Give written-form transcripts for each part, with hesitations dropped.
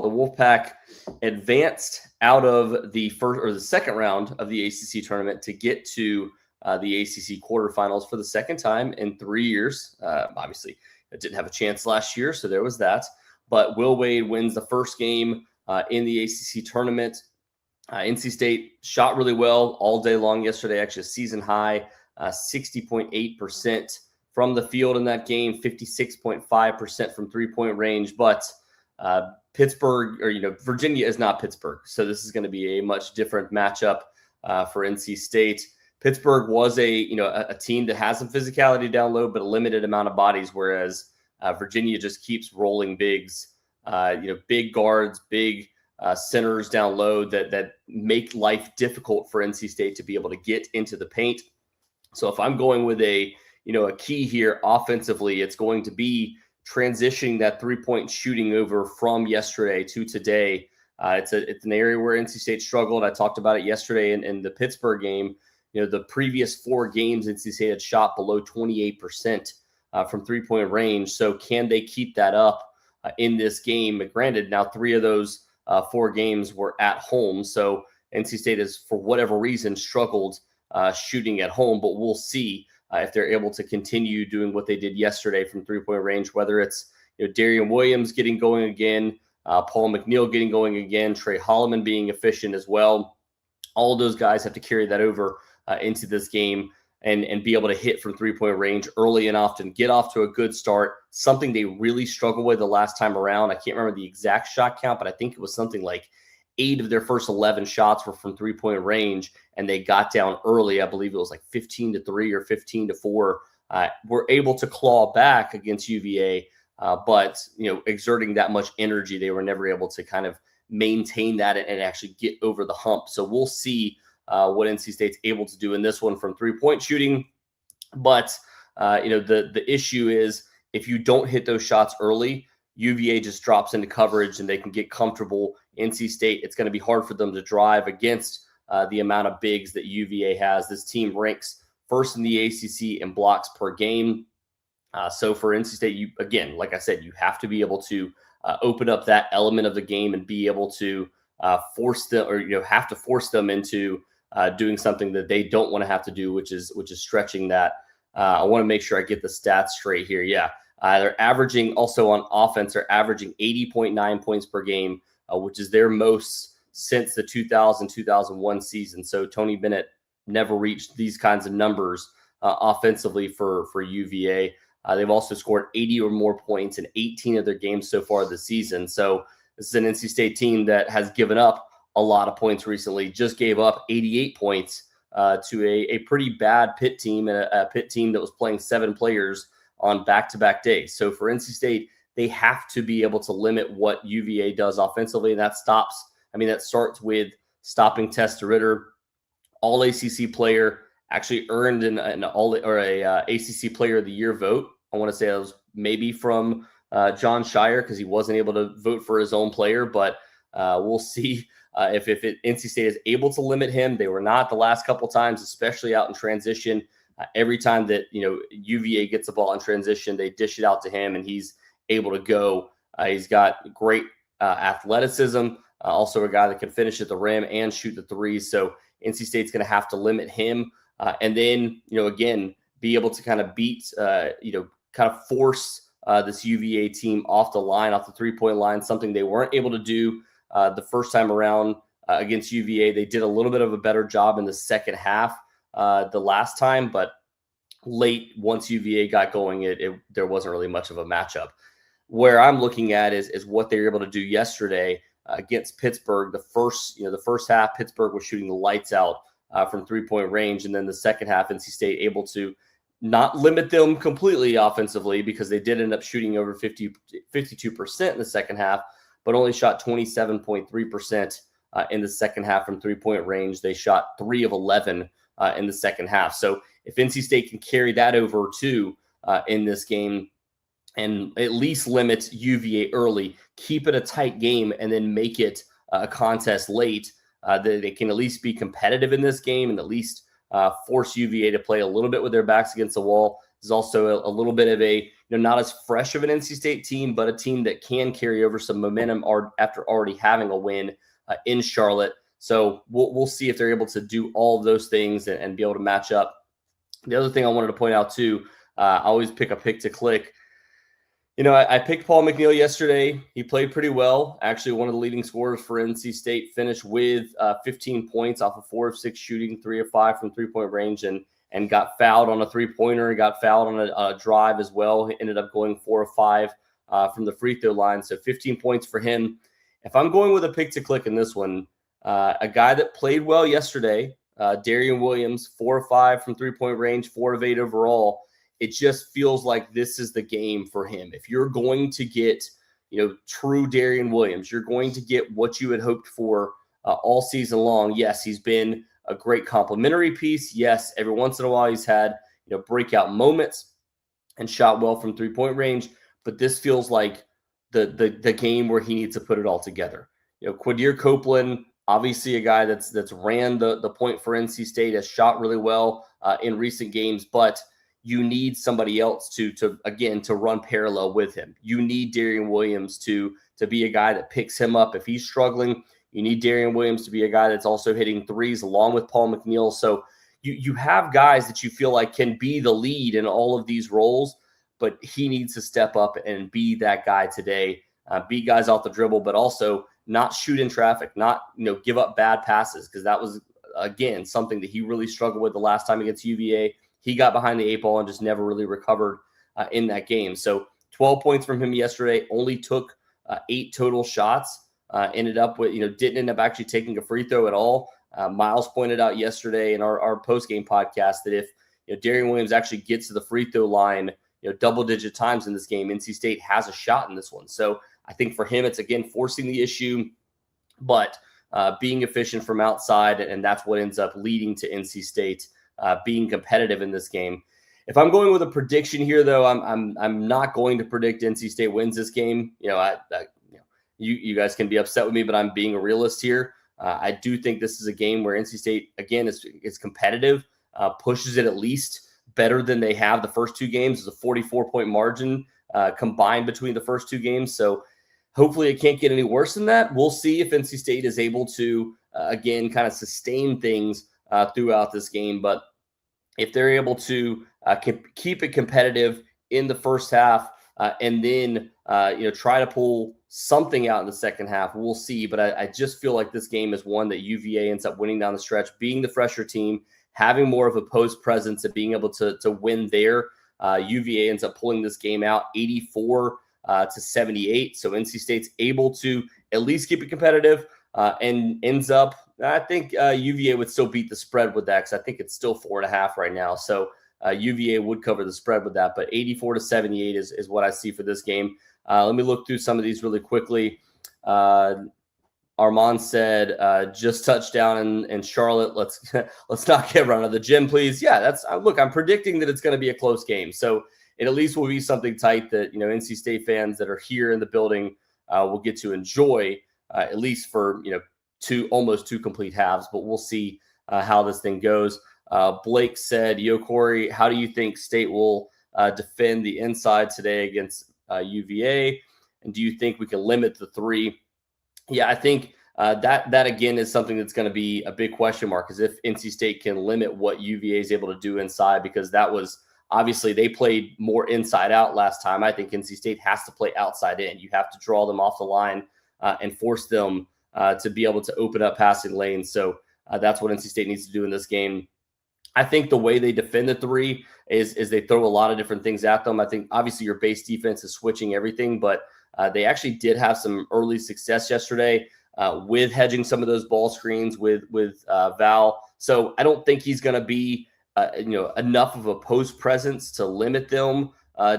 the Wolfpack advanced out of the first or the second round of the ACC tournament to get to the ACC quarterfinals for the second time in 3 years. Obviously, it didn't have a chance last year, so there was that. But Will Wade wins the first game in the ACC tournament. NC State shot really well all day long yesterday, actually a season high, 60.8% from the field in that game, 56.5% from three-point range. But Pittsburgh, or Virginia is not Pittsburgh, so this is going to be a much different matchup for NC State. Pittsburgh was a team that has some physicality down low, but a limited amount of bodies, whereas Virginia just keeps rolling bigs, big guards, big centers down low that make life difficult for NC State to be able to get into the paint. So if I'm going with a key here offensively, it's going to be transitioning that three-point shooting over from yesterday to today. It's an area where NC State struggled. I talked about it yesterday in the Pittsburgh game. The previous 4 games, NC State had shot below 28% from three-point range. So can they keep that up in this game? Granted, now 3 of those 4 games were at home. So NC State has, for whatever reason, struggled shooting at home. But we'll see if they're able to continue doing what they did yesterday from three-point range, whether it's Darian Williams getting going again, Paul McNeil getting going again, Trey Holloman being efficient as well. All of those guys have to carry that over into this game and be able to hit from three-point range early and often, get off to a good start, something they really struggled with the last time around. I can't remember the exact shot count, but I think it was something like 8 of their first 11 shots were from three-point range, and they got down early. I believe it was like 15-3 or 15-4. Were able to claw back against UVA, but exerting that much energy, they were never able to kind of maintain that and actually get over the hump. So we'll see what NC State's able to do in this one from three-point shooting. But, the issue is if you don't hit those shots early, UVA just drops into coverage and they can get comfortable. NC State, it's going to be hard for them to drive against the amount of bigs that UVA has. This team ranks first in the ACC in blocks per game. So for NC State, again, like I said, you have to be able to open up that element of the game and be able to force them, or have to force them into doing something that they don't want to have to do, which is stretching that. I want to make sure I get the stats straight here. Yeah, they're averaging also on offense. They're averaging 80.9 points per game, which is their most since the 2000-2001 season. So Tony Bennett never reached these kinds of numbers offensively for UVA. They've also scored 80 or more points in 18 of their games so far this season. So this is an NC State team that has given up a lot of points recently, just gave up 88 points to a pretty bad Pitt team, and a Pitt team that was playing 7 players on back-to-back days. So for NC State, they have to be able to limit what UVA does offensively. And that starts with stopping Testa Ritter, all ACC player, actually earned an ACC Player of the Year vote. I want to say it was maybe from John Shire, because he wasn't able to vote for his own player, but we'll see if NC State is able to limit him. They were not the last couple times, especially out in transition. Every time that UVA gets the ball in transition, they dish it out to him, and he's able to go. He's got great athleticism, also a guy that can finish at the rim and shoot the threes. So NC State's going to have to limit him, and then again be able to kind of beat, kind of force this UVA team off the line, off the three-point line, something they weren't able to do the first time around against UVA. They did a little bit of a better job in the second half the last time, but late, once UVA got going, there wasn't really much of a matchup. Where I'm looking at is what they were able to do yesterday against Pittsburgh. The first half, Pittsburgh was shooting the lights out from three-point range, and then the second half, NC State able to not limit them completely offensively, because they did end up shooting over 52% in the second half, but only shot 27.3% in the second half from three-point range. They shot 3 of 11 in the second half. So if NC State can carry that over too in this game and at least limit UVA early, keep it a tight game, and then make it a contest late, they can at least be competitive in this game and at least force UVA to play a little bit with their backs against the wall. There's also a little bit of a not as fresh of an NC State team, but a team that can carry over some momentum after already having a win in Charlotte. So we'll see if they're able to do all of those things and be able to match up. The other thing I wanted to point out too, I always pick a pick to click. I picked Paul McNeil yesterday. He played pretty well. Actually, one of the leading scorers for NC State, finished with 15 points off of 4 of 6 shooting, 3 of 5 from three-point range, and got fouled on a three-pointer. He got fouled on a drive as well. He ended up going 4 of 5 from the free throw line. So 15 points for him. If I'm going with a pick to click in this one, a guy that played well yesterday, Darian Williams, 4 of 5 from three-point range, 4 of 8 overall. It just feels like this is the game for him. If you're going to get, true Darian Williams, you're going to get what you had hoped for all season long. Yes, he's been a great complimentary piece. Yes, every once in a while he's had, breakout moments and shot well from three-point range. But this feels like the game where he needs to put it all together. Quadir Copeland, obviously a guy that's ran the point for NC State, has shot really well in recent games, but you need somebody else to run parallel with him. You need Darian Williams to be a guy that picks him up if he's struggling. You need Darian Williams to be a guy that's also hitting threes along with Paul McNeil. So you have guys that you feel like can be the lead in all of these roles, but he needs to step up and be that guy today. Beat guys off the dribble, but also not shoot in traffic, not give up bad passes, because that was, again, something that he really struggled with the last time against UVA. He got behind the 8 ball and just never really recovered in that game. So 12 points from him yesterday, only took 8 total shots, ended up with, didn't end up actually taking a free throw at all. Miles pointed out yesterday in our post-game podcast that if Darian Williams actually gets to the free throw line, double-digit times in this game, NC State has a shot in this one. So I think for him, it's, again, forcing the issue, but being efficient from outside, and that's what ends up leading to NC State being competitive in this game. If I'm going with a prediction here, though, I'm not going to predict NC State wins this game. You guys can be upset with me, but I'm being a realist here. I do think this is a game where NC State, again, is competitive, pushes it at least better than they have the first 2 games. It's a 44-point margin combined between the first 2 games. So hopefully it can't get any worse than that. We'll see if NC State is able to, again, kind of sustain things throughout this game. But if they're able to keep it competitive in the first half and then try to pull something out in the second half, we'll see. But I just feel like this game is one that UVA ends up winning down the stretch, being the fresher team, having more of a post presence and being able to win there. UVA ends up pulling this game out 84 to 78. So NC State's able to at least keep it competitive and ends up, I think UVA would still beat the spread with that, because I think it's still 4.5 right now. So UVA would cover the spread with that, but 84 to 78 is what I see for this game. Let me look through some of these really quickly. Armand said, just touchdown in Charlotte. Let's not get run out of the gym, please. Yeah, look, I'm predicting that it's going to be a close game. So it at least will be something tight that, NC State fans that are here in the building will get to enjoy, at least for, almost 2 complete halves. But we'll see how this thing goes. Blake said, Yo, Cory, how do you think State will defend the inside today against UVA? And do you think we can limit the 3? Yeah, I think that again is something that's going to be a big question mark, is if NC State can limit what UVA is able to do inside, because that was obviously they played more inside out last time. I think NC State has to play outside in. You have to draw them off the line and force them to be able to open up passing lanes. So that's what NC State needs to do in this game. I think the way they defend the 3 is they throw a lot of different things at them. I think obviously your base defense is switching everything, but they actually did have some early success yesterday with hedging some of those ball screens with Val. So I don't think he's going to be enough of a post presence to limit them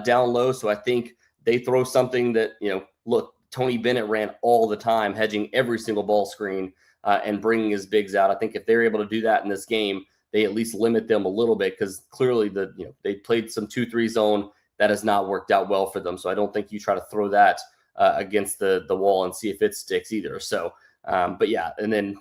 down low. So I think they throw something that, look, Tony Bennett ran all the time, hedging every single ball screen and bringing his bigs out. I think if they're able to do that in this game, they at least limit them a little bit, because clearly they played some 2-3 zone that has not worked out well for them. So I don't think you try to throw that against the wall and see if it sticks either. So, but yeah, and then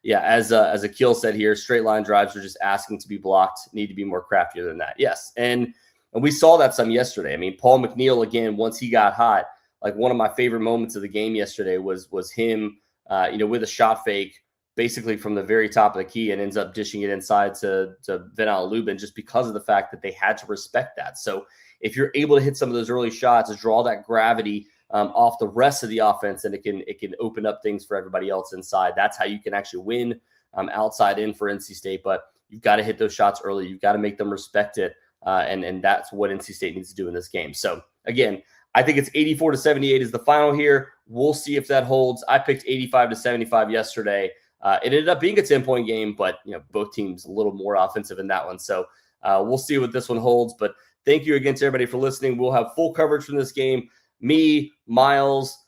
yeah, as Akil said here, straight line drives are just asking to be blocked, need to be more craftier than that. Yes, and And we saw that some yesterday. I mean, Paul McNeil, again, once he got hot, like one of my favorite moments of the game yesterday was him, with a shot fake, basically from the very top of the key, and ends up dishing it inside to Venal Lubin, just because of the fact that they had to respect that. So if you're able to hit some of those early shots, draw that gravity off the rest of the offense, and it can open up things for everybody else inside. That's how you can actually win outside in for NC State. But you've got to hit those shots early. You've got to make them respect it. And that's what NC State needs to do in this game. So again, I think it's 84-78 is the final here. We'll see if that holds. I picked 85-75 yesterday. It ended up being a 10-point game, but both teams a little more offensive in that one. So we'll see what this one holds. But thank you again to everybody for listening. We'll have full coverage from this game. Me, Miles,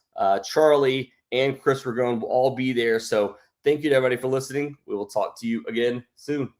Charlie, and Chris Ragone will all be there. So thank you to everybody for listening. We will talk to you again soon.